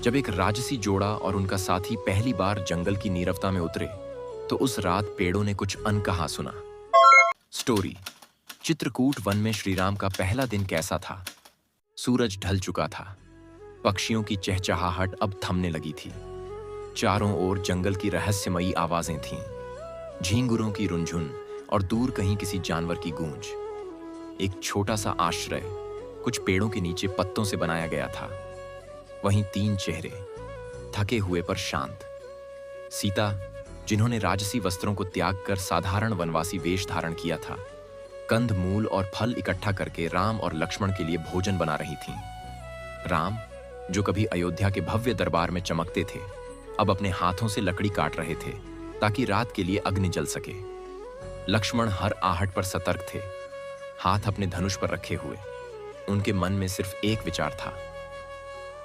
जब एक राजसी जोड़ा और उनका साथी पहली बार जंगल की नीरवता में उतरे, तो उस रात पेड़ों ने कुछ अनकहा सुना। स्टोरी। चित्रकूट वन में श्रीराम का पहला दिन कैसा था। सूरज ढल चुका था। पक्षियों की चहचहाहट अब थमने लगी थी। चारों ओर जंगल की रहस्यमयी आवाजें थीं। झींगुरों की रुनझुन और दूर कहीं किसी जानवर की गूंज। एक छोटा सा आश्रय कुछ पेड़ों के नीचे पत्तों से बनाया गया था। वहीं 3 चेहरे, थके हुए पर शांत। सीता, जिन्होंने राजसी वस्त्रों को त्याग कर साधारण वनवासी वेश धारण किया था, कंद मूल और फल इकट्ठा करके राम और लक्ष्मण के लिए भोजन बना रही थीं। राम, जो कभी अयोध्या के भव्य दरबार में चमकते थे, अब अपने हाथों से लकड़ी काट रहे थे ताकि रात के लिए अग्नि जल सके। लक्ष्मण हर आहट पर सतर्क थे, हाथ अपने धनुष पर रखे हुए। उनके मन में सिर्फ एक विचार था,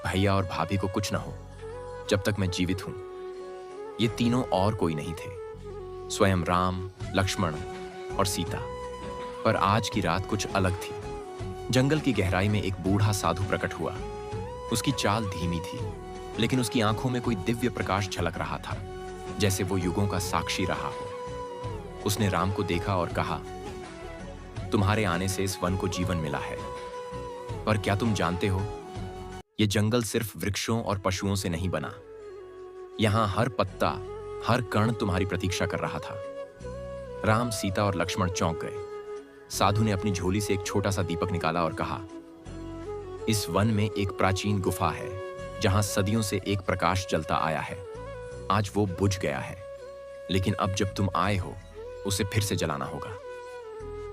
भैया और भाभी को कुछ न हो जब तक मैं जीवित हूं। ये तीनों और कोई नहीं थे, स्वयं राम, लक्ष्मण और सीता। पर आज की रात कुछ अलग थी। जंगल की गहराई में एक बूढ़ा साधु प्रकट हुआ। उसकी चाल धीमी थी, लेकिन उसकी आंखों में कोई दिव्य प्रकाश झलक रहा था, जैसे वो युगों का साक्षी रहा हो। उसने राम को देखा और कहा, तुम्हारे आने से इस वन को जीवन मिला है, पर क्या तुम जानते हो, ये जंगल सिर्फ वृक्षों और पशुओं से नहीं बना। यहां हर पत्ता, हर कण तुम्हारी प्रतीक्षा कर रहा था। राम, सीता और लक्ष्मण चौंक गए। साधु ने अपनी झोली से एक छोटा सा दीपक निकाला और कहा, इस वन में एक प्राचीन गुफा है जहां सदियों से एक प्रकाश जलता आया है। आज वो बुझ गया है, लेकिन अब जब तुम आए हो, उसे फिर से जलाना होगा।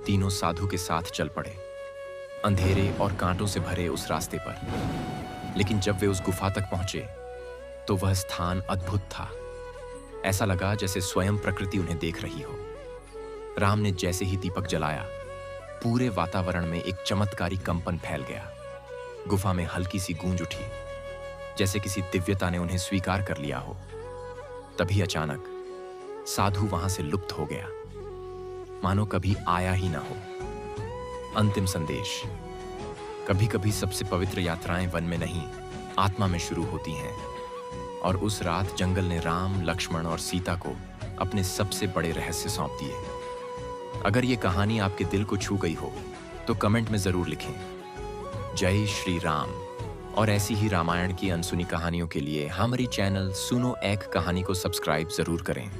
तीनों साधु के साथ चल पड़े, अंधेरे और कांटों से भरे उस रास्ते पर। लेकिन जब वे उस गुफा तक पहुंचे, तो वह स्थान अद्भुत था। ऐसा लगा जैसे स्वयं प्रकृति उन्हें देख रही हो। राम ने जैसे ही दीपक जलाया, पूरे वातावरण में एक चमत्कारी कंपन फैल गया। गुफा में हल्की सी गूंज उठी, जैसे किसी दिव्यता ने उन्हें स्वीकार कर लिया हो। तभी अचानक साधु वहां से लुप्त हो गया, मानो कभी आया ही ना हो। अंतिम संदेश। कभी कभी सबसे पवित्र यात्राएं वन में नहीं, आत्मा में शुरू होती हैं। और उस रात जंगल ने राम, लक्ष्मण और सीता को अपने सबसे बड़े रहस्य सौंप दिए। अगर ये कहानी आपके दिल को छू गई हो, तो कमेंट में जरूर लिखें, जय श्री राम। और ऐसी ही रामायण की अनसुनी कहानियों के लिए हमारी चैनल सुनो एक कहानी को सब्सक्राइब जरूर करें।